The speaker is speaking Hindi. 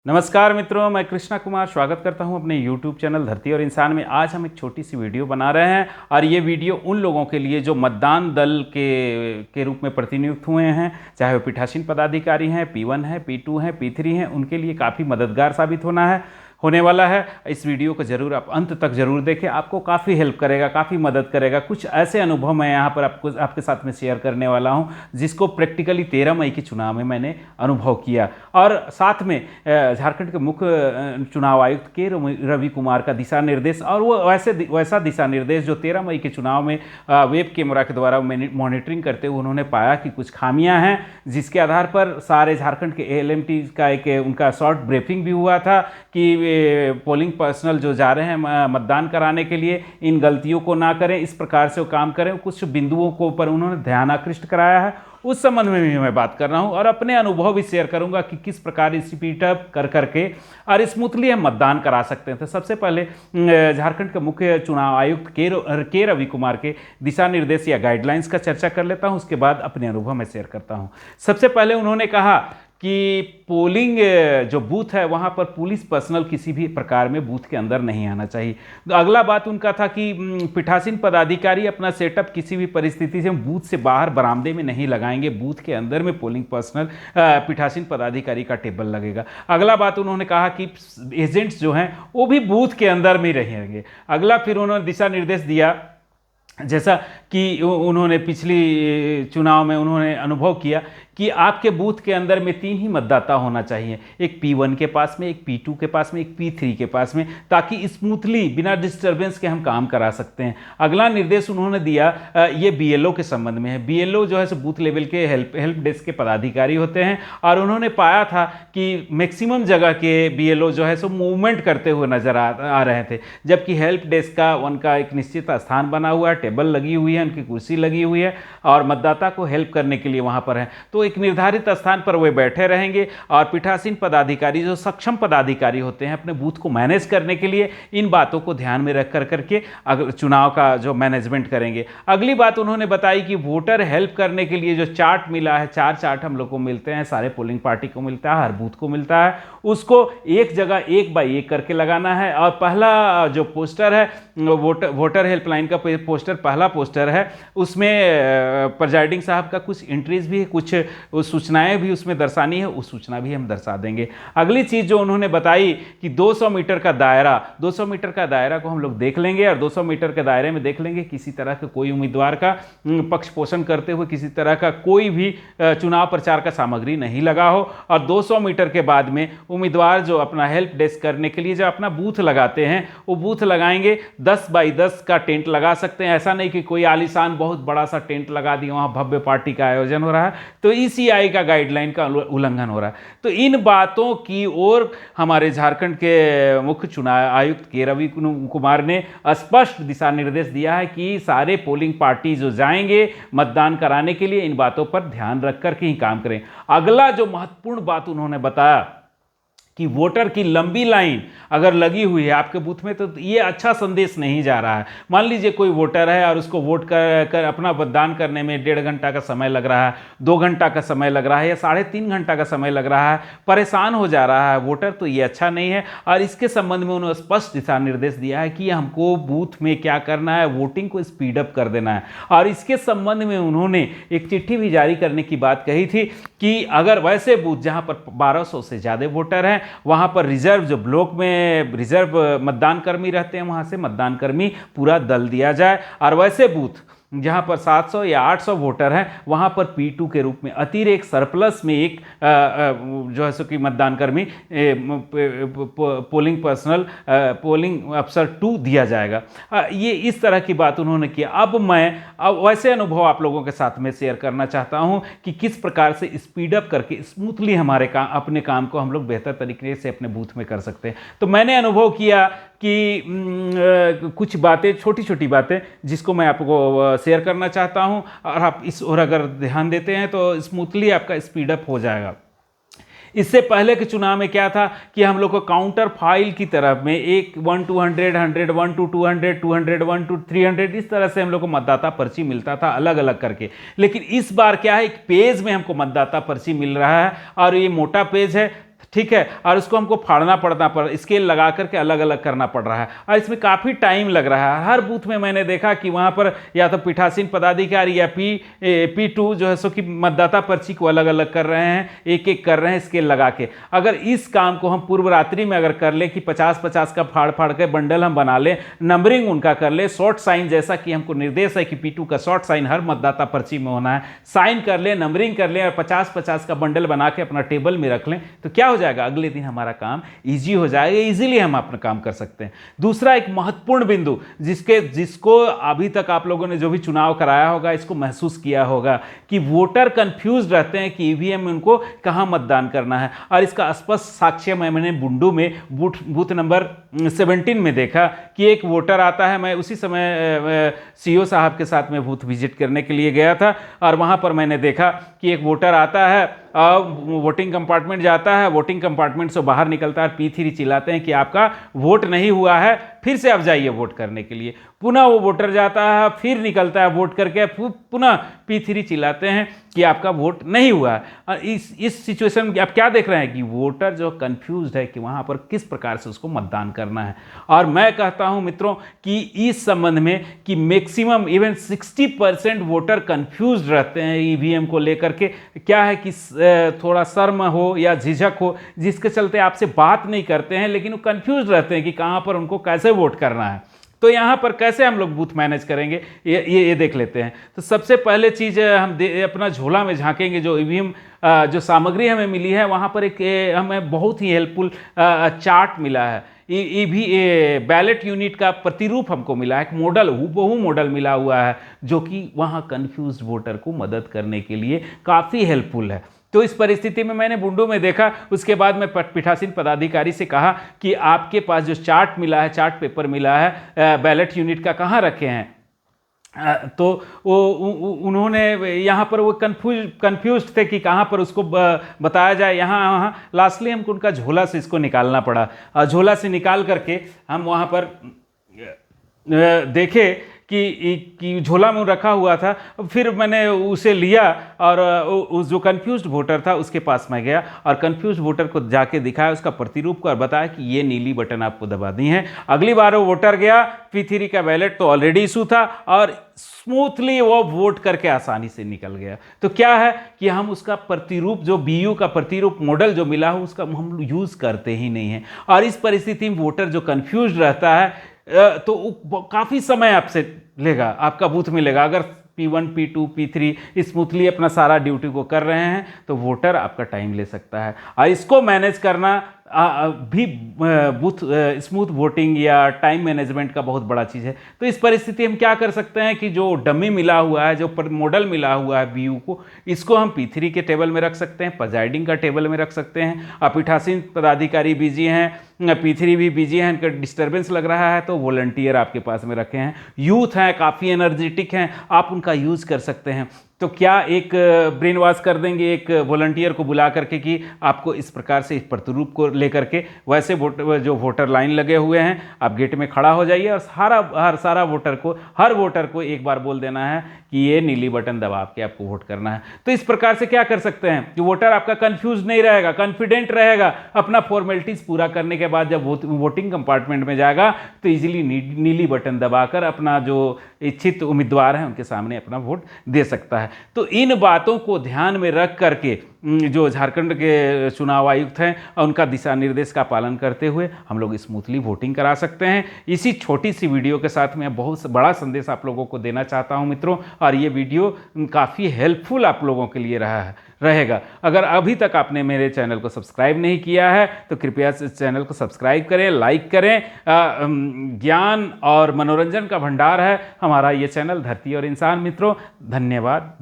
नमस्कार मित्रों, मैं कृष्णा कुमार स्वागत करता हूं अपने YouTube चैनल धरती और इंसान में। आज हम एक छोटी सी वीडियो बना रहे हैं और ये वीडियो उन लोगों के लिए जो मतदान दल के रूप में प्रतिनियुक्त हुए हैं, चाहे वो पीठासीन पदाधिकारी हैं, P1 है, P2 हैं, P3 हैं, उनके लिए काफ़ी मददगार साबित होने वाला है। इस वीडियो को ज़रूर आप अंत तक ज़रूर देखें, आपको काफ़ी हेल्प करेगा, काफ़ी मदद करेगा। कुछ ऐसे अनुभव मैं यहाँ पर आपके साथ में शेयर करने वाला हूँ जिसको प्रैक्टिकली 13 मई के चुनाव में मैंने अनुभव किया। और साथ में झारखंड के मुख्य चुनाव आयुक्त के रवि कुमार का दिशा निर्देश, और वो वैसा दिशा निर्देश जो 13 मई के चुनाव में वेब कैमरा के द्वारा मॉनिटरिंग करते हुए उन्होंने पाया कि कुछ खामियां हैं, जिसके आधार पर सारे झारखंड के ALMT का एक उनका शॉर्ट ब्रीफिंग भी हुआ था कि पोलिंग पर्सनल जो जा रहे हैं मतदान कराने के लिए इन गलतियों को ना करें, इस प्रकार से वो काम करें। कुछ बिंदुओं को ऊपर उन्होंने ध्यान आकृष्ट कराया है, उस संबंध में भी मैं बात कर रहा हूं और अपने अनुभव भी शेयर करूंगा कि किस प्रकार स्पीड अप कर करके और स्मूथली हम मतदान करा सकते हैं। तो सबसे पहले झारखंड के मुख्य चुनाव आयुक्त के रवि कुमार के दिशा निर्देश या गाइडलाइंस का चर्चा कर लेता हूं, उसके बाद अपने अनुभव में शेयर करता हूं। सबसे पहले उन्होंने कहा कि पोलिंग जो बूथ है वहाँ पर पुलिस पर्सनल किसी भी प्रकार में बूथ के अंदर नहीं आना चाहिए। तो अगला बात उनका था कि पीठासीन पदाधिकारी अपना सेटअप किसी भी परिस्थिति से बूथ से बाहर बरामदे में नहीं लगाएंगे, बूथ के अंदर में पोलिंग पर्सनल पीठासीन पदाधिकारी का टेबल लगेगा। अगला बात उन्होंने कहा कि एजेंट्स जो हैं वो भी बूथ के अंदर में रहेंगे। अगला फिर उन्होंने दिशा निर्देश दिया, जैसा कि उन्होंने पिछली चुनाव में उन्होंने अनुभव किया कि आपके बूथ के अंदर में 3 ही मतदाता होना चाहिए, एक P1 के पास में, एक P2 के पास में, एक P3 के पास में, ताकि स्मूथली बिना डिस्टरबेंस के हम काम करा सकते हैं। अगला निर्देश उन्होंने दिया ये BLO के संबंध में है। BLO जो है सो बूथ लेवल के हेल्प डेस्क के पदाधिकारी होते हैं और उन्होंने पाया था कि मैक्सिमम जगह के BLO जो है सो मूवमेंट करते हुए नजर आ रहे थे, जबकि हेल्प डेस्क का उनका एक निश्चित स्थान बना हुआ है, टेबल लगी हुई है, उनकी कुर्सी लगी हुई है और मतदाता को हेल्प करने के लिए वहाँ पर है। तो एक निर्धारित स्थान पर वे बैठे रहेंगे और पीठासीन पदाधिकारी जो सक्षम पदाधिकारी होते हैं अपने बूथ को मैनेज करने के लिए इन बातों को ध्यान में रख करके चुनाव का जो मैनेजमेंट करेंगे। अगली बात उन्होंने बताई कि वोटर हेल्प करने के लिए जो चार्ट मिला है, 4 चार्ट हम लोग को मिलते हैं, सारे पोलिंग पार्टी को मिलता है, हर बूथ को मिलता है, उसको एक जगह 1 बाय 1 करके लगाना है। और पहला जो पोस्टर है वोटर हेल्पलाइन का पोस्टर, पहला पोस्टर है, उसमें प्रिजाइडिंग साहब का कुछ एंट्रीज भी है, कुछ सूचनाएं भी उसमें दर्शानी है, उस सूचना भी हम दर्शा देंगे। अगली चीज़ जो उन्होंने बताई कि 200 मीटर का दायरा, 200 मीटर का दायरा को हम लोग देख लेंगे और 200 मीटर के दायरे में देख लेंगे किसी तरह का कोई उम्मीदवार का पक्ष पोषण करते हुए किसी तरह का कोई भी चुनाव प्रचार का सामग्री नहीं लगा हो। और 200 मीटर के बाद में उम्मीदवार जो अपना हेल्प डेस्क करने के लिए जो अपना बूथ लगाते हैं वो बूथ लगाएंगे, 10 बाई 10 का टेंट लगा सकते हैं। ऐसा नहीं कि कोई आलीशान बहुत बड़ा सा टेंट लगा दिया, वहाँ भव्य पार्टी का आयोजन हो रहा है तो ECI का गाइडलाइन का उल्लंघन हो रहा है। तो इन बातों की ओर हमारे झारखंड के मुख्य चुनाव आयुक्त के रवि कुमार ने स्पष्ट दिशा निर्देश दिया है कि सारे पोलिंग पार्टी जो जाएंगे मतदान कराने के लिए इन बातों पर ध्यान रख कर के ही काम करें। अगला जो महत्वपूर्ण बात उन्होंने बताया कि वोटर की लंबी लाइन अगर लगी हुई है आपके बूथ में तो ये अच्छा संदेश नहीं जा रहा है। मान लीजिए कोई वोटर है और उसको वोट कर अपना मतदान करने में 1.5 घंटा का समय लग रहा है, 2 घंटा का समय लग रहा है या 3.5 घंटा का समय लग रहा है, परेशान हो जा रहा है वोटर, तो ये अच्छा नहीं है। और इसके संबंध में उन्होंने स्पष्ट दिशा निर्देश दिया है कि हमको बूथ में क्या करना है, वोटिंग को स्पीड अप कर देना है। और इसके संबंध में उन्होंने एक चिट्ठी भी जारी करने की बात कही थी कि अगर वैसे बूथ जहाँ पर 1200 से ज़्यादा वोटर हैं वहाँ पर रिजर्व जो ब्लॉक में रिजर्व मतदान कर्मी रहते हैं वहाँ से मतदान कर्मी पूरा दल दिया जाए। और वैसे बूथ जहाँ पर 700 या 800 वोटर हैं वहाँ पर P2 के रूप में अतिरिक्त सरप्लस में एक जो है सो कि मतदान कर्मी पोलिंग पर्सनल पोलिंग अफसर 2 दिया जाएगा। ये इस तरह की बात उन्होंने की। अब वैसे अनुभव आप लोगों के साथ में शेयर करना चाहता हूँ कि किस प्रकार से स्पीड अप करके स्मूथली हमारे अपने काम को हम लोग बेहतर तरीके से अपने बूथ में कर सकते हैं। तो मैंने अनुभव किया कि कुछ बातें, छोटी छोटी बातें जिसको मैं आपको शेयर करना चाहता हूं और आप इस ओर अगर ध्यान देते हैं तो स्मूथली आपका स्पीड अप हो जाएगा। इससे पहले के चुनाव में क्या था कि हम लोग को काउंटर फाइल की तरफ में एक 1 to 100, 100 1 to 200, 200 1 to 300 इस तरह से हम लोग को मतदाता पर्ची मिलता था अलग अलग करके। लेकिन इस बार क्या है, एक पेज में हमको मतदाता पर्ची मिल रहा है और ये मोटा पेज है, ठीक है, और उसको हमको फाड़ना पड़ता पर स्केल लगा करके अलग अलग करना पड़ रहा है और इसमें काफ़ी टाइम लग रहा है। हर बूथ में मैंने देखा कि वहाँ पर या तो पीठासीन पदाधिकारी या P2 जो है सो कि मतदाता पर्ची को अलग अलग कर रहे हैं, एक एक कर रहे हैं स्केल लगा के। अगर इस काम को हम पूर्व रात्रि में अगर कर लें कि 50-50 का फाड़ फाड़ के बंडल हम बना लें, नंबरिंग उनका कर ले, शॉर्ट साइन जैसा कि हमको निर्देश है कि P2 का शॉर्ट साइन हर मतदाता पर्ची में होना है, साइन कर लें, नंबरिंग कर लें और 50-50 का बंडल बना के अपना टेबल में रख लें, तो क्या हो जाएगा, अगले दिन हमारा काम ईजी हो जाएगा, ईजिली हम अपना काम कर सकते हैं। दूसरा एक महत्वपूर्ण बिंदु जिसको अभी तक आप लोगों ने जो भी चुनाव कराया होगा इसको महसूस किया होगा कि वोटर कंफ्यूज रहते हैं कि ईवीएम में उनको कहां मतदान करना है, और इसका स्पष्ट साक्ष्य मैंने बुंडू में बूथ नंबर 17 में देखा कि एक वोटर आता है। मैं उसी समय सीओ साहब के साथ में बूथ विजिट करने के लिए गया था और वहां पर मैंने देखा कि एक वोटर आता है, वोटिंग कंपार्टमेंट जाता है, वोटिंग कंपार्टमेंट से बाहर निकलता है, P3 चिल्लाते हैं कि आपका वोट नहीं हुआ है, फिर से आप जाइए वोट करने के लिए। पुनः वो वोटर जाता है, फिर निकलता है वोट करके, पुनः P3 चिल्लाते हैं कि आपका वोट नहीं हुआ है। और इस सिचुएशन में आप क्या देख रहे हैं कि वोटर जो कंफ्यूज्ड है कि वहाँ पर किस प्रकार से उसको मतदान करना है। और मैं कहता हूँ मित्रों कि इस संबंध में कि मैक्सिमम इवन 60% वोटर कंफ्यूज्ड रहते हैं ईवीएम को लेकर के। क्या है कि थोड़ा शर्म हो या झिझक हो जिसके चलते आपसे बात नहीं करते हैं, लेकिन वो कंफ्यूज रहते हैं कि कहाँ पर उनको कैसे वोट करना है। तो यहाँ पर कैसे हम लोग बूथ मैनेज करेंगे ये देख लेते हैं। तो सबसे पहले चीज़ हम अपना झोला में झांकेंगे, जो ईवीएम जो सामग्री हमें मिली है वहाँ पर एक हमें बहुत ही हेल्पफुल चार्ट मिला है। बैलेट यूनिट का प्रतिरूप हमको मिला है, एक मॉडल, हूबहू मॉडल मिला हुआ है जो कि वहाँ कन्फ्यूज वोटर को मदद करने के लिए काफ़ी हेल्पफुल है। तो इस परिस्थिति में मैंने बुंडू में देखा, उसके बाद मैं पीठासीन पदाधिकारी से कहा कि आपके पास जो चार्ट मिला है, चार्ट पेपर मिला है बैलेट यूनिट का, कहाँ रखे हैं। तो उन्होंने यहाँ पर वो कंफ्यूज थे कि कहाँ पर उसको बताया जाए, यहाँ लास्टली हमको उनका झोला से इसको निकालना पड़ा। झोला से निकाल करके हम वहाँ पर देखे कि झोला में रखा हुआ था। फिर मैंने उसे लिया और उस जो कंफ्यूज्ड वोटर था उसके पास मैं गया और कंफ्यूज्ड वोटर को जाके दिखाया उसका प्रतिरूप को और बताया कि ये नीली बटन आपको दबा दी है। अगली बार वो वोटर गया, P3 का बैलेट तो ऑलरेडी इशू था और स्मूथली वो वोट करके आसानी से निकल गया। तो क्या है कि हम उसका प्रतिरूप, जो BU का प्रतिरूप मॉडल जो मिला हो, उसका हम यूज़ करते ही नहीं हैं। और इस परिस्थिति में वोटर जो कंफ्यूज रहता है तो काफ़ी समय आपसे लेगा, आपका बूथ में लेगा। अगर P1, P2, P3 स्मूथली अपना सारा ड्यूटी को कर रहे हैं तो वोटर आपका टाइम ले सकता है। और इसको मैनेज करना भी बूथ स्मूथ वोटिंग या टाइम मैनेजमेंट का बहुत बड़ा चीज़ है। तो इस परिस्थिति हम क्या कर सकते हैं कि जो डमी मिला हुआ है, जो मॉडल मिला हुआ है BU को, इसको हम P3 के टेबल में रख सकते हैं, प्रिजाइडिंग का टेबल में रख सकते हैं। पीठासीन पदाधिकारी बिजी हैं, P3 भी बिजी हैं, इनका डिस्टर्बेंस लग रहा है तो वॉलंटियर आपके पास में रखे हैं। यूथ हैं, काफ़ी एनर्जेटिक हैं, आप उनका यूज़ कर सकते हैं। तो क्या एक ब्रेन वॉश कर देंगे एक वॉलंटियर को बुला करके कि आपको इस प्रकार से इस प्रतिरूप को लेकर के, वैसे जो वोटर लाइन लगे हुए हैं आप गेट में खड़ा हो जाइए और हर वोटर को एक बार बोल देना है कि ये नीली बटन दबा के आपको वोट करना है। तो इस प्रकार से क्या कर सकते हैं कि वोटर आपका कंफ्यूज नहीं रहेगा, कॉन्फिडेंट रहेगा। अपना फॉर्मेलिटीज़ पूरा करने के बाद जब वोटिंग कंपार्टमेंट में जाएगा तो इजीली नीली बटन दबाकर अपना जो इच्छित उम्मीदवार हैं उनके सामने अपना वोट दे सकता है। तो इन बातों को ध्यान में रख करके जो झारखंड के चुनाव आयुक्त हैं उनका दिशा निर्देश का पालन करते हुए हम लोग स्मूथली वोटिंग करा सकते हैं। इसी छोटी सी वीडियो के साथ मैं बहुत बड़ा संदेश आप लोगों को देना चाहता हूं मित्रों, और ये वीडियो काफ़ी हेल्पफुल आप लोगों के लिए रहेगा। अगर अभी तक आपने मेरे चैनल को सब्सक्राइब नहीं किया है तो कृपया इस चैनल को सब्सक्राइब करें, लाइक करें। ज्ञान और मनोरंजन का भंडार है हमारा ये चैनल धरती और इंसान। मित्रों धन्यवाद।